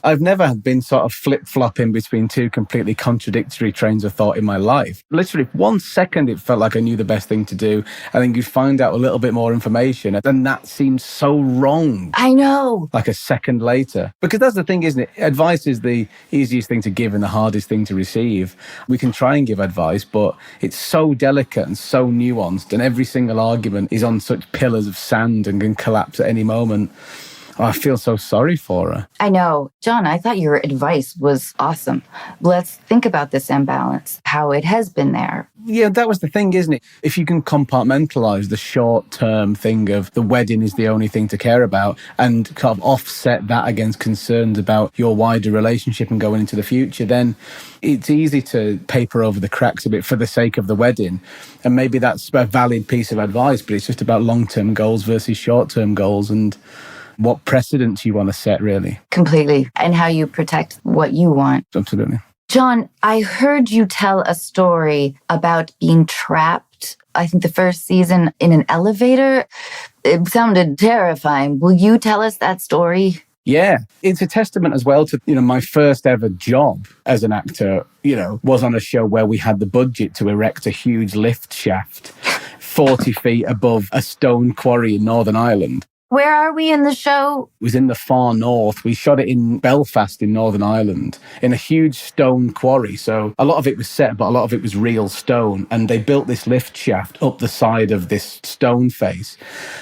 I've never been sort of flip-flopping between two completely contradictory trains of thought in my life. Literally, 1 second, it felt like I knew the best thing to do. And then you find out a little bit more information. And that seems so wrong. I know. Like a second later. Because that's the thing, isn't it? Advice is the easiest thing to give and the hardest thing to receive. We can try and give advice, but it's so delicate and so nuanced. And every single argument is on such pillars of sand and can collapse at any moment. Oh, I feel so sorry for her. I know. John, I thought your advice was awesome. Let's think about this imbalance, how it has been there. Yeah, that was the thing, isn't it? If you can compartmentalize the short-term thing of the wedding is the only thing to care about and kind of offset that against concerns about your wider relationship and going into the future, then it's easy to paper over the cracks a bit for the sake of the wedding. And maybe that's a valid piece of advice, but it's just about long-term goals versus short-term goals and what precedents you want to set, really. Completely. And how you protect what you want. Absolutely. John, I heard you tell a story about being trapped, I think the first season, in an elevator. It sounded terrifying. Will you tell us that story? Yeah, it's a testament as well to, my first ever job as an actor, was on a show where we had the budget to erect a huge lift shaft 40 feet above a stone quarry in Northern Ireland. Where are we in the show? It was in the far north. We shot it in Belfast in Northern Ireland in a huge stone quarry. So a lot of it was set, but a lot of it was real stone. And they built this lift shaft up the side of this stone face.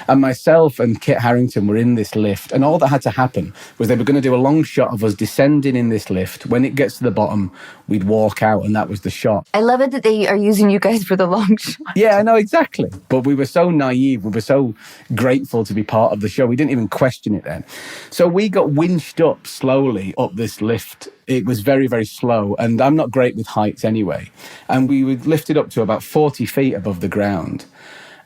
And myself and Kit Harington were in this lift. And all that had to happen was they were going to do a long shot of us descending in this lift. When it gets to the bottom, we'd walk out, and that was the shot. I love it that they are using you guys for the long shot. Yeah, I know, exactly. But we were so naive. We were so grateful to be part of the show. We didn't even question it then. So we got winched up slowly up this lift. It was very, very slow. And I'm not great with heights anyway. And we were lifted up to about 40 feet above the ground.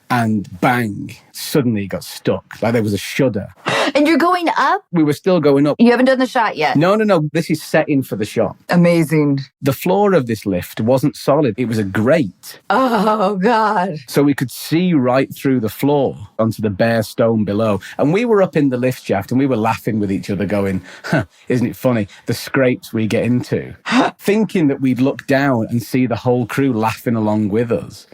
And bang, suddenly it got stuck. Like there was a shudder. And you're going up? We were still going up. You haven't done the shot yet? No. This is set in for the shot. Amazing. The floor of this lift wasn't solid. It was a grate. Oh, God. So we could see right through the floor onto the bare stone below. And we were up in the lift shaft and we were laughing with each other going, isn't it funny, the scrapes we get into? Thinking that we'd look down and see the whole crew laughing along with us.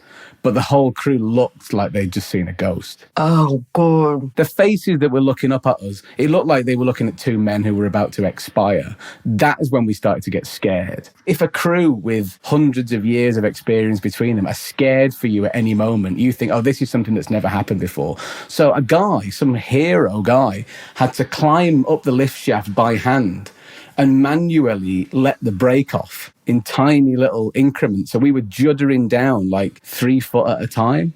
But the whole crew looked like they'd just seen a ghost. Oh, God. The faces that were looking up at us, it looked like they were looking at two men who were about to expire. That is when we started to get scared. If a crew with hundreds of years of experience between them are scared for you at any moment, you think, oh, this is something that's never happened before. So a guy, some hero guy, had to climb up the lift shaft by hand and manually let the brake off in tiny little increments. So we were juddering down like 3 foot at a time,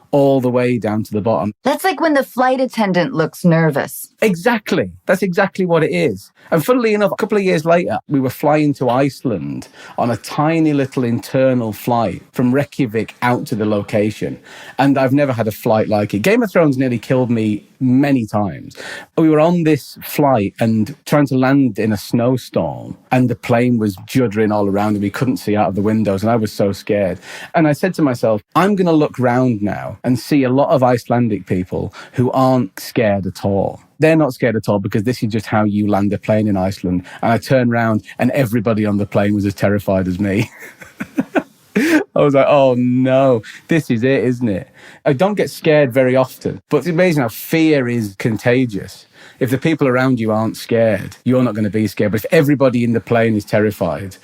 all the way down to the bottom. That's like when the flight attendant looks nervous. Exactly. That's exactly what it is. And funnily enough, a couple of years later, we were flying to Iceland on a tiny little internal flight from Reykjavik out to the location. And I've never had a flight like it. Game of Thrones nearly killed me many times. We were on this flight and trying to land in a snowstorm, and the plane was juddering all around and we couldn't see out of the windows, and I was so scared. And I said to myself, I'm going to look round now and see a lot of Icelandic people who aren't scared at all. They're not scared at all because this is just how you land a plane in Iceland. And I turned around and everybody on the plane was as terrified as me. I was like, oh no, this is it, isn't it? I don't get scared very often, but it's amazing how fear is contagious. If the people around you aren't scared, you're not going to be scared. But if everybody in the plane is terrified,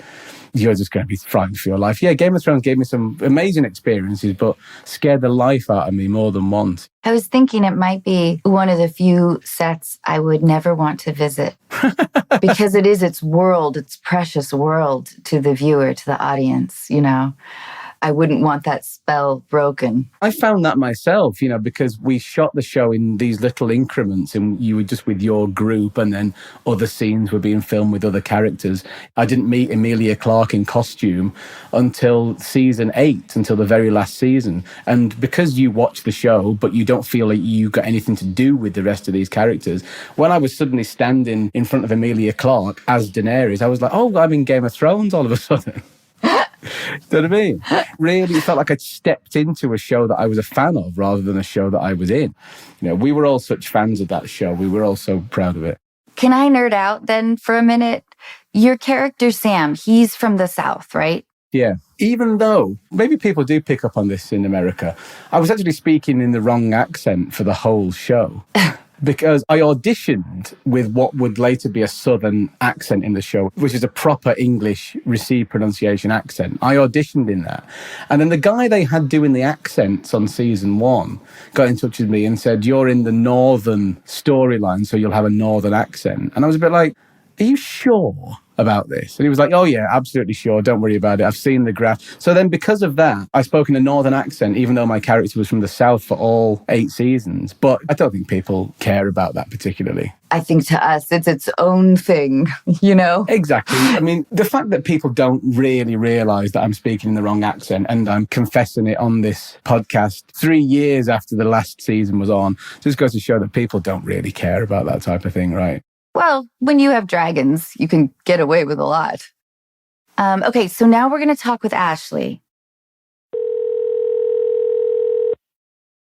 you're just going to be frightened for your life. Yeah, Game of Thrones gave me some amazing experiences, but scared the life out of me more than once. I was thinking it might be one of the few sets I would never want to visit because it is its world, its precious world to the viewer, to the audience, I wouldn't want that spell broken. I found that myself, because we shot the show in these little increments and you were just with your group and then other scenes were being filmed with other characters. I didn't meet Emilia Clark in costume until season 8, until the very last season. And because you watch the show, but you don't feel like you got anything to do with the rest of these characters, when I was suddenly standing in front of Emilia Clark as Daenerys, I was like, oh, I'm in Game of Thrones all of a sudden. Do you know what I mean? Really, it felt like I'd stepped into a show that I was a fan of rather than a show that I was in. We were all such fans of that show. We were all so proud of it. Can I nerd out then for a minute? Your character, Sam, he's from the South, right? Yeah. Even though maybe people do pick up on this in America, I was actually speaking in the wrong accent for the whole show. because I auditioned with what would later be a Southern accent in the show, which is a proper English received pronunciation accent. I auditioned in that. And then the guy they had doing the accents on season 1 got in touch with me and said, you're in the Northern storyline, so you'll have a Northern accent. And I was a bit like, are you sure about this? And he was like, oh yeah, absolutely sure. Don't worry about it. I've seen the graph. So then because of that, I spoke in a Northern accent, even though my character was from the South for all 8 seasons. But I don't think people care about that particularly. I think to us, it's its own thing, you know? Exactly. I mean, the fact that people don't really realise that I'm speaking in the wrong accent and I'm confessing it on this podcast 3 years after the last season was on, just goes to show that people don't really care about that type of thing, right? Well, when you have dragons, you can get away with a lot. Okay, so now we're going to talk with Ashley.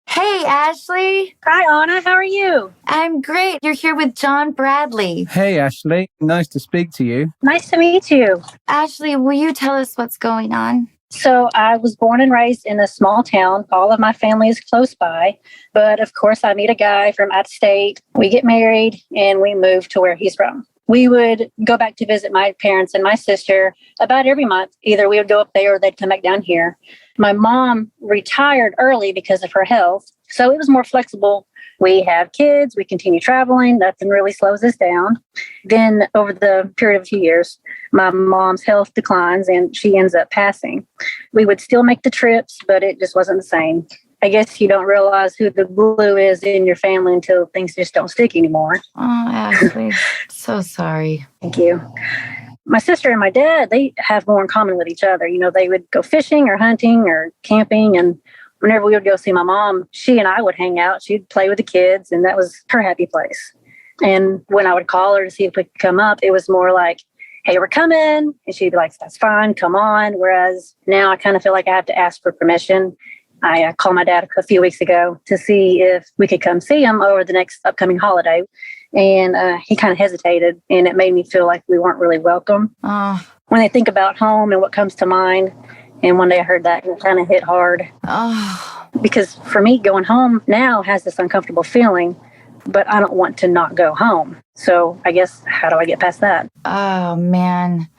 Hey, Ashley. Hi, Anna. How are you? I'm great. You're here with John Bradley. Hey, Ashley. Nice to speak to you. Nice to meet you. Ashley, will you tell us what's going on? So I was born and raised in a small town. All of my family is close by. But of course, I meet a guy from out of state. We get married and we move to where he's from. We would go back to visit my parents and my sister about every month. Either we would go up there or they'd come back down here. My mom retired early because of her health. So it was more flexible. We have kids, we continue traveling, nothing really slows us down. Then over the period of a few years, my mom's health declines and she ends up passing. We would still make the trips, but it just wasn't the same. I guess you don't realize who the glue is in your family until things just don't stick anymore. Oh, Ashley, so sorry. Thank you. My sister and my dad, they have more in common with each other. You know, they would go fishing or hunting or camping, and whenever we would go see my mom, she and I would hang out. She'd play with the kids, and that was her happy place. And when I would call her to see if we could come up, it was more like, hey, we're coming. And she'd be like, that's fine, come on. Whereas now I kind of feel like I have to ask for permission. I called my dad a few weeks ago to see if we could come see him over the next upcoming holiday. And he kind of hesitated, and it made me feel like we weren't really welcome. Oh. When I think about home and what comes to mind, and one day I heard that, and it kind of hit hard. Oh. Because for me, going home now has this uncomfortable feeling, but I don't want to not go home. So I guess, how do I get past that? Oh, man.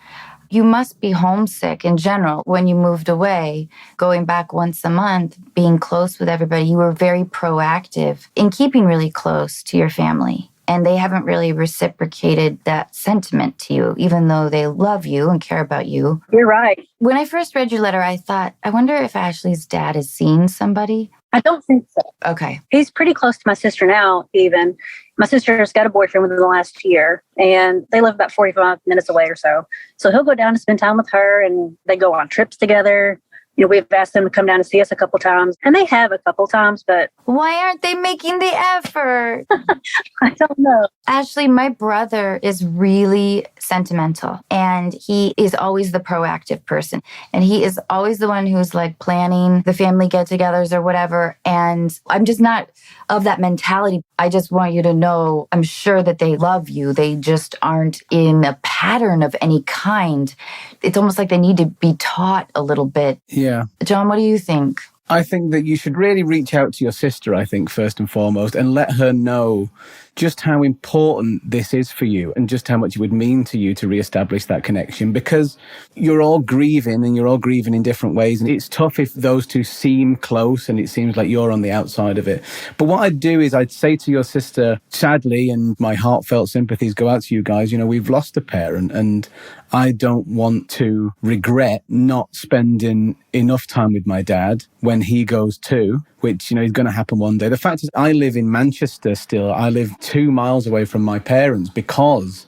You must be homesick in general. When you moved away, going back once a month, being close with everybody, you were very proactive in keeping really close to your family. And they haven't really reciprocated that sentiment to you, even though they love you and care about you. You're right. When I first read your letter, I thought, I wonder if Ashley's dad has seen somebody. I don't think so. Okay. He's pretty close to my sister now, even. My sister's got a boyfriend within the last year, and they live about 45 minutes away or so. So he'll go down and spend time with her, and they go on trips together. You know, we've asked them to come down and see us a couple times, and they have a couple times, but... Why aren't they making the effort? I don't know. Ashley, my brother is really sentimental, and he is always the proactive person. And he is always the one who's like planning the family get-togethers or whatever. And I'm just not of that mentality. I just want you to know, I'm sure that they love you. They just aren't in a pattern of any kind. It's almost like they need to be taught a little bit. Yeah. John, what do you think? I think that you should really reach out to your sister, I think, first and foremost, and let her know just how important this is for you and just how much it would mean to you to reestablish that connection, because you're all grieving and you're all grieving in different ways. And it's tough if those two seem close and it seems like you're on the outside of it. But what I'd do is I'd say to your sister, sadly, and my heartfelt sympathies go out to you guys, you know, we've lost a parent, and I don't want to regret not spending enough time with my dad when he goes too, which, you know, is going to happen one day. The fact is, I live in Manchester still. I live 2 miles away from my parents because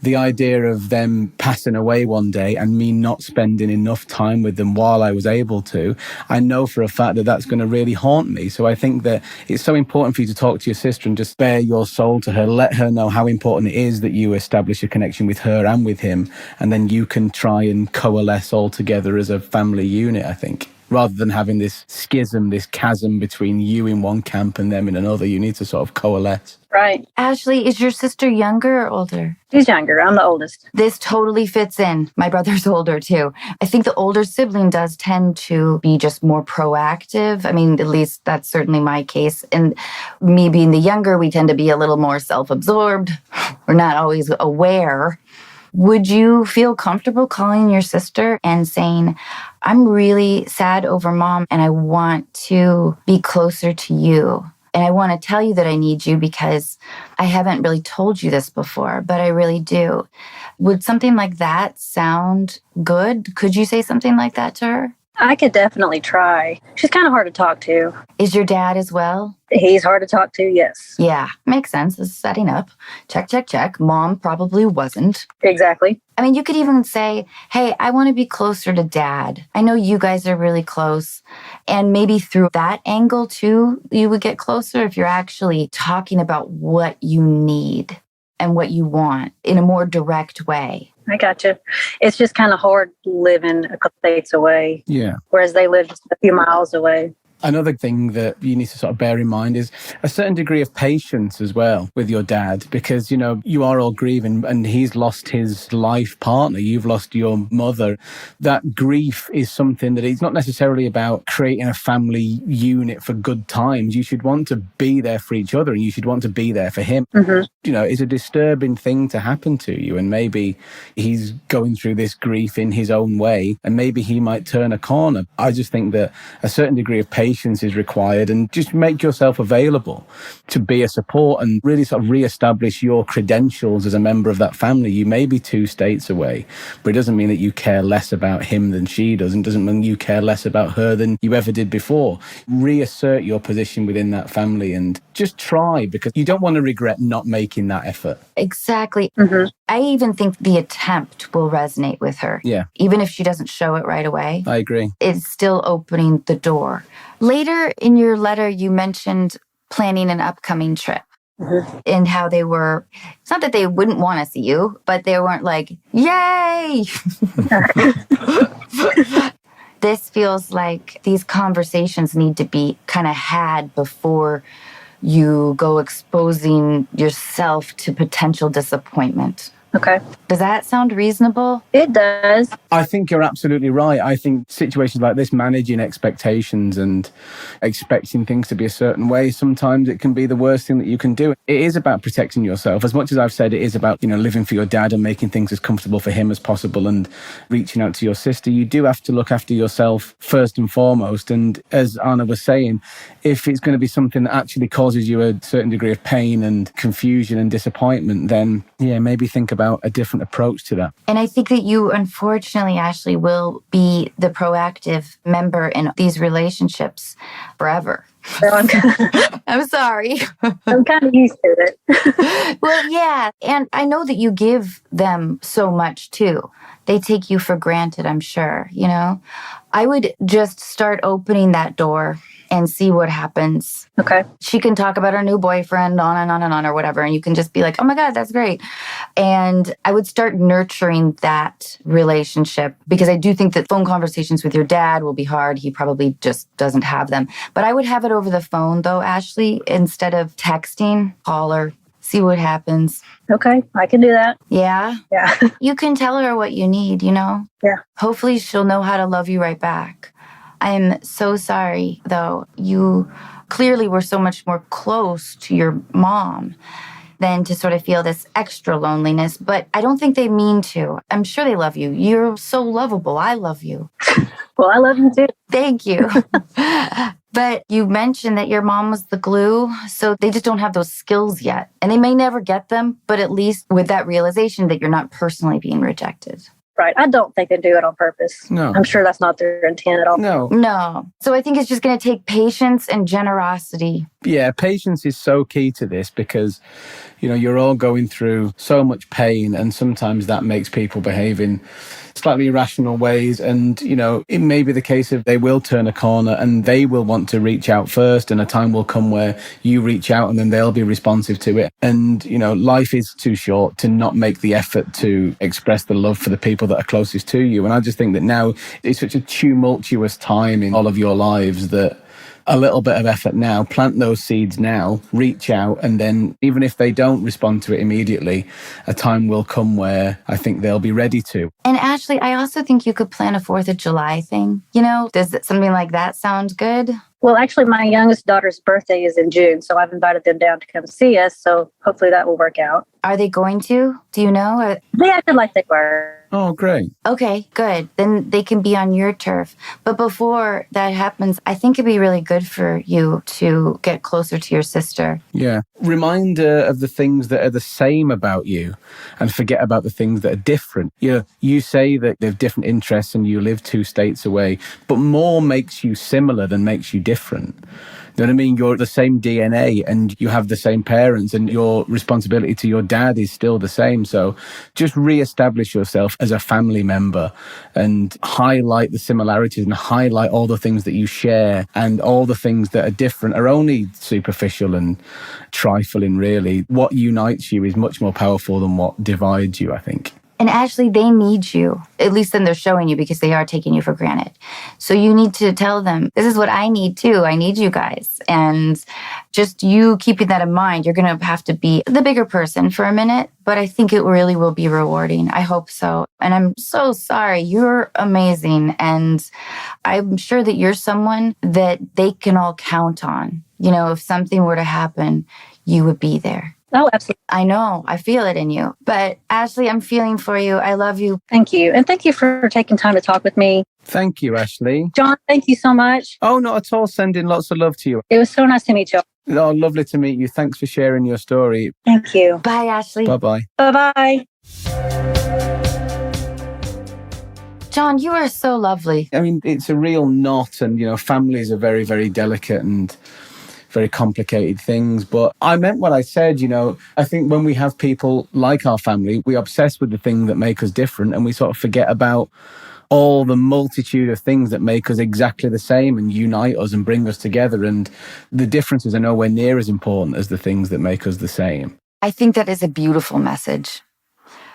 the idea of them passing away one day and me not spending enough time with them while I was able to, I know for a fact that that's going to really haunt me. So I think that it's so important for you to talk to your sister and just bare your soul to her. Let her know how important it is that you establish a connection with her and with him. And then you can try and coalesce all together as a family unit, I think. rather than having this schism, this chasm between you in one camp and them in another. You need to sort of coalesce. Right. Ashley, is your sister younger or older? She's younger. I'm the oldest. This totally fits in. My brother's older too. I think the older sibling does tend to be just more proactive. I mean, at least that's certainly my case. And me being the younger, we tend to be a little more self-absorbed. We're not always aware. Would you feel comfortable calling your sister and saying, I'm really sad over mom and I want to be closer to you? And I want to tell you that I need you because I haven't really told you this before, but I really do. Would something like that sound good? Could you say something like that to her? I could definitely try. She's kind of hard to talk to. Is your dad as well? He's hard to talk to, yes. Yeah, makes sense. This is setting up. Check, check, check. Mom probably wasn't. Exactly. I mean, you could even say, hey, I want to be closer to dad. I know you guys are really close. And maybe through that angle, too, you would get closer if you're actually talking about what you need and what you want in a more direct way. I gotcha. It's just kind of hard living a couple states away. Yeah. Whereas they live just a few miles away. Another thing that you need to sort of bear in mind is a certain degree of patience as well with your dad, because, you know, you are all grieving and he's lost his life partner. You've lost your mother. That grief is something that it's not necessarily about creating a family unit for good times. You should want to be there for each other and you should want to be there for him. Mm-hmm. You know, it's a disturbing thing to happen to you. And maybe he's going through this grief in his own way and maybe he might turn a corner. I just think that a certain degree of patience is required, and just make yourself available to be a support and really sort of re-establish your credentials as a member of that family. You may be 2 states away, but it doesn't mean that you care less about him than she does, and doesn't mean you care less about her than you ever did before. Reassert your position within that family and just try, because you don't want to regret not making that effort. Exactly. Mm-hmm. I even think the attempt will resonate with her. Yeah. Even if she doesn't show it right away. I agree. It's still opening the door. Later in your letter, you mentioned planning an upcoming trip. Mm-hmm. And how they were, it's not that they wouldn't want to see you, but they weren't like, yay! This feels like these conversations need to be kind of had before you go exposing yourself to potential disappointment. Okay. Does that sound reasonable? It does. I think you're absolutely right. I think situations like this, managing expectations and expecting things to be a certain way, sometimes it can be the worst thing that you can do. It is about protecting yourself. As much as I've said it is about, you know, living for your dad and making things as comfortable for him as possible and reaching out to your sister, you do have to look after yourself first and foremost. And as Anna was saying, if it's going to be something that actually causes you a certain degree of pain and confusion and disappointment, then yeah, maybe think about a different approach to that. And I think that you, unfortunately, Ashley, will be the proactive member in these relationships forever. So I'm sorry. I'm kind of used to it. Well, yeah. And I know that you give them so much, too. They take you for granted, I'm sure, you know? I would just start opening that door and see what happens. Okay. She can talk about her new boyfriend on and on and on or whatever, and you can just be like, oh my God, that's great. And I would start nurturing that relationship, because I do think that phone conversations with your dad will be hard. He probably just doesn't have them. But I would have it over the phone, though, Ashley, instead of texting. Call her, see what happens. Okay, I can do that. Yeah? Yeah. You can tell her what you need, you know? Yeah. Hopefully she'll know how to love you right back. I am so sorry, though. You clearly were so much more close to your mom than to sort of feel this extra loneliness, but I don't think they mean to. I'm sure they love you. You're so lovable. I love you. Well, I love you too. Thank you. But you mentioned that your mom was the glue, so they just don't have those skills yet. And they may never get them, but at least with that realization that you're not personally being rejected. Right. I don't think they do it on purpose. No. I'm sure that's not their intent at all. No. So I think it's just going to take patience and generosity. Yeah, patience is so key to this, because You're all going through so much pain, and sometimes that makes people behave in slightly irrational ways. And, it may be the case of they will turn a corner and they will want to reach out first, and a time will come where you reach out and then they'll be responsive to it. And, life is too short to not make the effort to express the love for the people that are closest to you. And I just think that now it's such a tumultuous time in all of your lives that a little bit of effort now, plant those seeds now, reach out, and then even if they don't respond to it immediately, a time will come where I think they'll be ready to. And Ashley, I also think you could plan a 4th of July thing. Does something like that sound good? Well, actually, my youngest daughter's birthday is in June, so I've invited them down to come see us. So hopefully that will work out. Are they going to? Do you know? They acted like they were. Oh, great. Okay, good. Then they can be on your turf. But before that happens, I think it'd be really good for you to get closer to your sister. Yeah. Reminder of the things that are the same about you and forget about the things that are different. You say that they have different interests and you live 2 states away, but more makes you similar than makes you different. You know what I mean? You're the same DNA and you have the same parents, and your responsibility to your dad is still the same. So just reestablish yourself as a family member and highlight the similarities and highlight all the things that you share, and all the things that are different are only superficial and trifling, really. What unites you is much more powerful than what divides you, I think. And Ashley, they need you. At least then they're showing you, because they are taking you for granted. So you need to tell them, this is what I need too. I need you guys. And just you keeping that in mind, you're going to have to be the bigger person for a minute. But I think it really will be rewarding. I hope so. And I'm so sorry. You're amazing. And I'm sure that you're someone that they can all count on. If something were to happen, you would be there. Oh, absolutely. I know. I feel it in you. But Ashley, I'm feeling for you. I love you. Thank you. And thank you for taking time to talk with me. Thank you, Ashley. John, thank you so much. Oh, not at all. Sending lots of love to you. It was so nice to meet you. Oh, lovely to meet you. Thanks for sharing your story. Thank you. Bye, Ashley. Bye-bye. Bye-bye. John, you are so lovely. I mean, it's a real knot, and, families are very, very delicate and very complicated things. But I meant what I said. I think when we have people like our family, we obsess with the things that make us different, and we sort of forget about all the multitude of things that make us exactly the same and unite us and bring us together. And the differences are nowhere near as important as the things that make us the same. I think that is a beautiful message.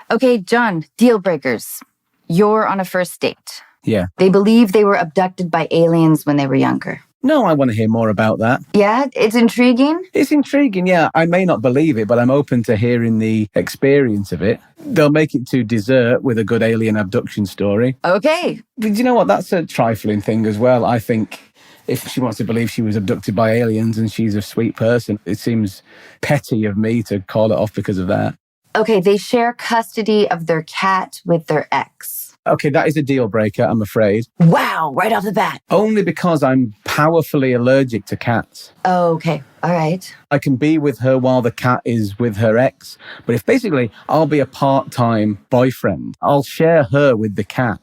Okay, John, deal breakers. You're on a first date. Yeah. They believe they were abducted by aliens when they were younger. No, I want to hear more about that. Yeah, it's intriguing. It's intriguing, yeah. I may not believe it, but I'm open to hearing the experience of it. They'll make it to dessert with a good alien abduction story. Okay. But you know what? That's a trifling thing as well. I think if she wants to believe she was abducted by aliens and she's a sweet person, it seems petty of me to call it off because of that. Okay, they share custody of their cat with their ex. Okay, that is a deal breaker, I'm afraid. Wow, right off the bat. Only because I'm powerfully allergic to cats. Okay, all right. I can be with her while the cat is with her ex. But if basically I'll be a part-time boyfriend, I'll share her with the cat.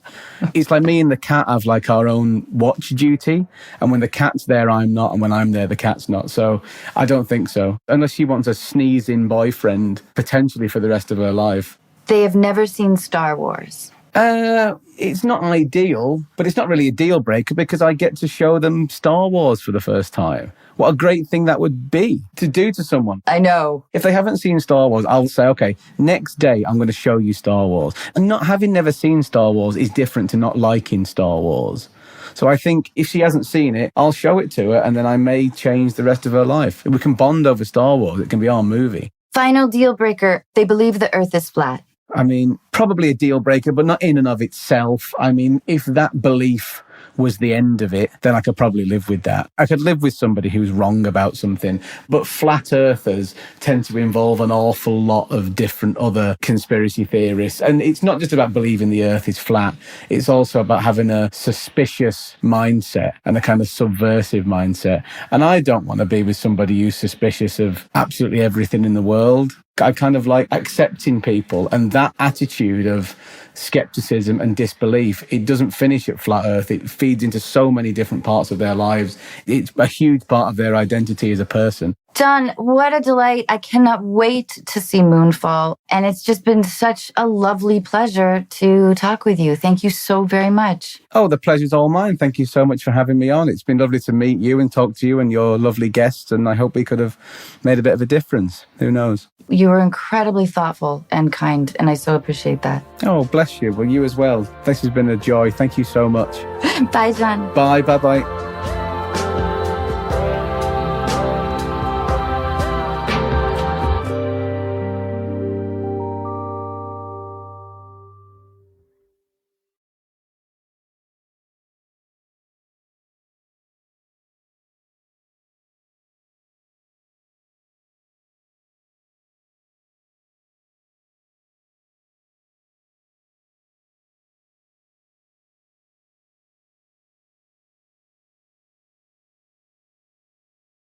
It's like me and the cat have like our own watch duty. And when the cat's there, I'm not. And when I'm there, the cat's not. So I don't think so. Unless she wants a sneeze-in boyfriend, potentially for the rest of her life. They have never seen Star Wars. It's not ideal, but it's not really a deal breaker because I get to show them Star Wars for the first time. What a great thing that would be to do to someone. I know. If they haven't seen Star Wars, I'll say, okay, next day I'm going to show you Star Wars. And not having never seen Star Wars is different to not liking Star Wars. So I think if she hasn't seen it, I'll show it to her and then I may change the rest of her life. We can bond over Star Wars. It can be our movie. Final deal breaker. They believe the Earth is flat. I mean, probably a deal breaker, but not in and of itself. I mean, if that belief was the end of it, then I could probably live with that. I could live with somebody who's wrong about something. But flat earthers tend to involve an awful lot of different other conspiracy theorists. And it's not just about believing the earth is flat. It's also about having a suspicious mindset and a kind of subversive mindset. And I don't want to be with somebody who's suspicious of absolutely everything in the world. I kind of like accepting people, and that attitude of skepticism and disbelief, it doesn't finish at flat earth. It feeds into so many different parts of their lives. It's a huge part of their identity as a person. John, what a delight. I cannot wait to see Moonfall. And it's just been such a lovely pleasure to talk with you. Thank you so very much. Oh, the pleasure's all mine. Thank you so much for having me on. It's been lovely to meet you and talk to you and your lovely guests. And I hope we could have made a bit of a difference. Who knows? You were incredibly thoughtful and kind, and I so appreciate that. Oh, bless you. Well, you as well. This has been a joy. Thank you so much. Bye, John. Bye. Bye-bye.